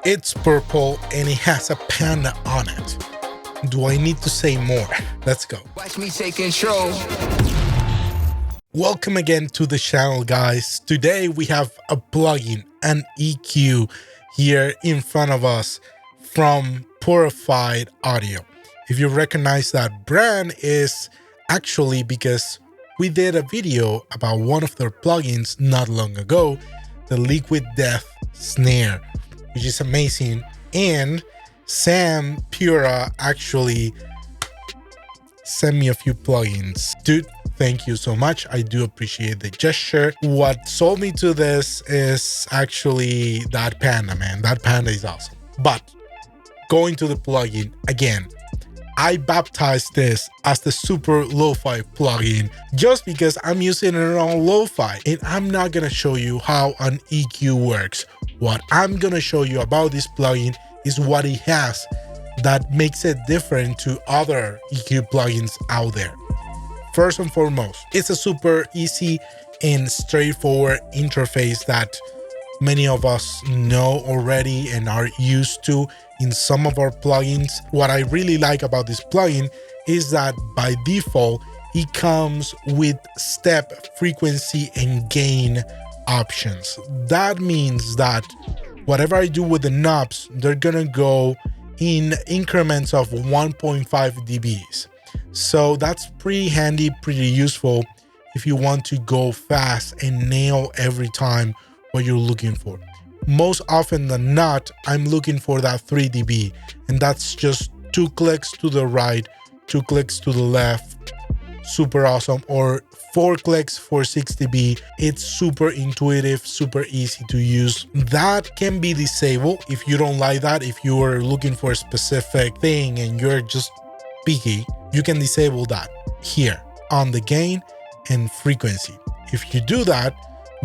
It's purple and it has a panda on it. Do I need to say more? Let's go. Watch me take control. Welcome again to the channel, guys. Today we have a plugin, an EQ here in front of us from Purified Audio. If you recognize that brand, is actually because we did a video about one of their plugins not long ago, the Liquid Death Snare, which is amazing. And Sam Pura actually sent me a few plugins. Dude, thank you so much. I do appreciate the gesture. What sold me to this is actually that Panda, man. That Panda is awesome. But going to the plugin again, I baptized this as the super lo-fi plugin just because I'm using it on lo-fi, and I'm not gonna show you how an EQ works. What I'm gonna show you about this plugin is what it has that makes it different to other EQ plugins out there. First and foremost, it's a super easy and straightforward interface that many of us know already and are used to in some of our plugins. What I really like about this plugin is that by default, it comes with step, frequency, and gain options. That means that whatever I do with the knobs, they're gonna go in increments of 1.5 dBs. So that's pretty handy, pretty useful if you want to go fast and nail every time what you're looking for. Most often than not, I'm looking for that 3 dB, and that's just 2 clicks to the right, 2 clicks to the left. Super awesome. Or 4 clicks for 6 dB. It's super intuitive, super easy to use. That can be disabled if you don't like that. If you are looking for a specific thing and you're just picky, you can disable that here on the gain and frequency. If you do that,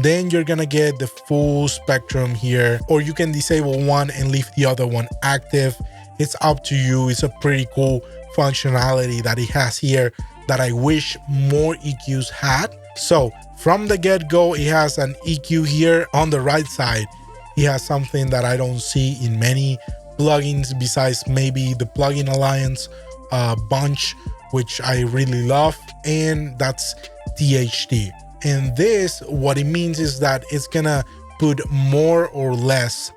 then you're gonna get the full spectrum here, or you can disable one and leave the other one active. It's up to you. It's a pretty cool functionality that it has here that I wish more EQs had. So from the get-go, it has an EQ here on the right side. It has something that I don't see in many plugins besides maybe the Plugin Alliance bunch, which I really love, and that's THD. And this, what it means is that it's gonna put more or less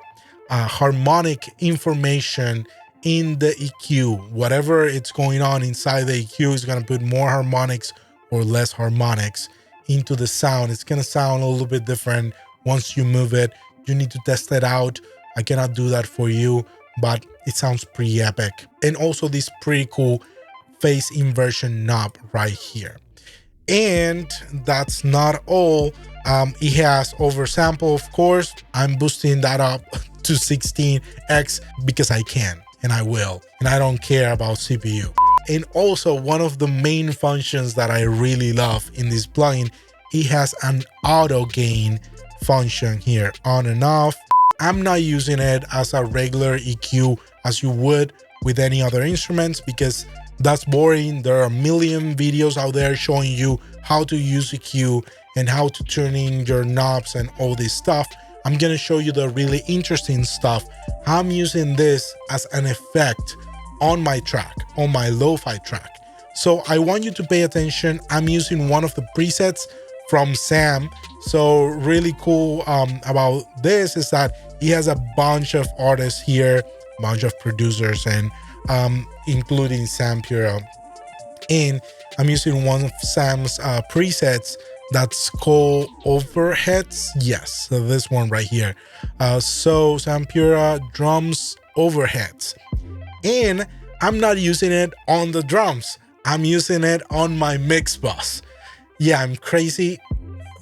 harmonic information in the EQ. Whatever it's going on inside the EQ is gonna put more harmonics or less harmonics into the sound. It's gonna sound a little bit different once you move it. You need to test it out. I cannot do that for you, but it sounds pretty epic. And also this pretty cool phase inversion knob right here. And that's not all. It has oversample, of course. I'm boosting that up to 16x because I can and I will, and I don't care about CPU. And also one of the main functions that I really love in this plugin, it has an auto gain function here, on and off. I'm not using it as a regular EQ as you would with any other instruments because that's boring. There are a million videos out there showing you how to use EQ and how to turn in your knobs and all this stuff. I'm gonna show you the really interesting stuff. I'm using this as an effect on my track, on my lo-fi track. So I want you to pay attention. I'm using one of the presets from Sam. So really cool about this is that he has a bunch of artists here, a bunch of producers, and including Sam Pura. And I'm using one of Sam's presets that's called overheads. Yes, so this one right here. So Sam Pura drums overheads. And I'm not using it on the drums. I'm using it on my mix bus. Yeah, I'm crazy.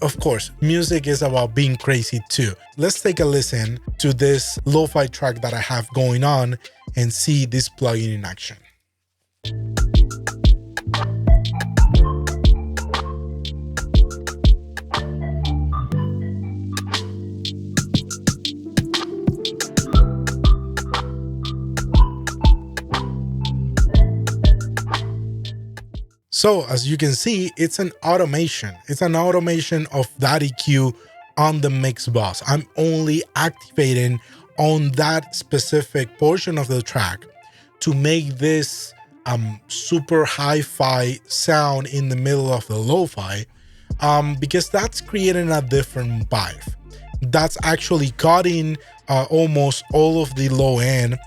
Of course, music is about being crazy too. Let's take a listen to this lo-fi track that I have going on and see this plugin in action. So as you can see, it's an automation. It's an automation of that EQ on the mix bus. I'm only activating on that specific portion of the track to make this super hi-fi sound in the middle of the lo-fi, because that's creating a different vibe. That's actually cutting almost all of the low end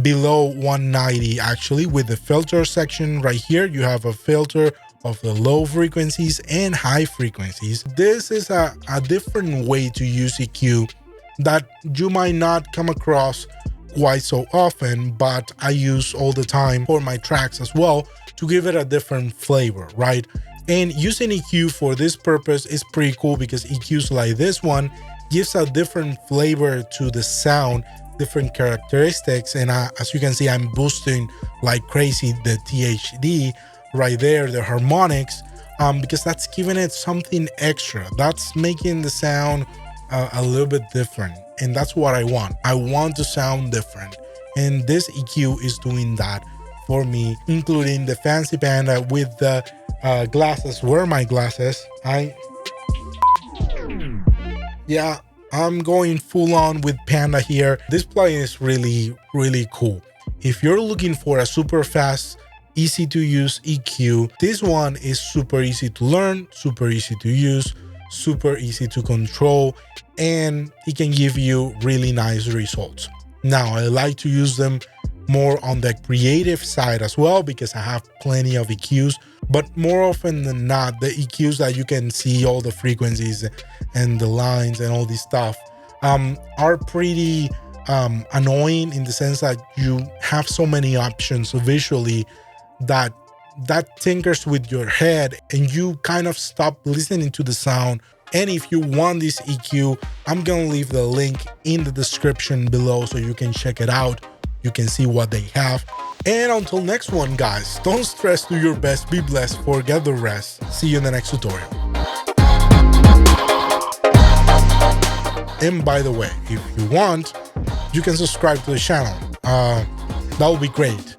below 190 actually. With the filter section right here, you have a filter of the low frequencies and high frequencies. This is a different way to use EQ that you might not come across quite so often, but I use all the time for my tracks as well to give it a different flavor, right? And using EQ for this purpose is pretty cool because EQs like this one gives a different flavor to the sound, different characteristics. And as you can see, I'm boosting like crazy the THD right there, the harmonics, because that's giving it something extra. That's making the sound a little bit different. And that's what I want. I want to sound different. And this EQ is doing that for me, including the fancy Panda with the glasses. Where are my glasses? I'm going full on with Panda here. This plugin is really, really cool. If you're looking for a super fast, easy to use EQ, this one is super easy to learn, super easy to use, super easy to control, and it can give you really nice results. Now, I like to use them more on the creative side as well because I have plenty of EQs, but more often than not, the EQs that you can see all the frequencies and the lines and all this stuff are pretty annoying in the sense that you have so many options visually that tinkers with your head and you kind of stop listening to the sound. And if you want this EQ, I'm gonna leave the link in the description below so you can check it out. You can see what they have. And until next one, guys, don't stress, do your best, be blessed, forget the rest. See you in the next tutorial. And by the way, if you want, you can subscribe to the channel. That would be great.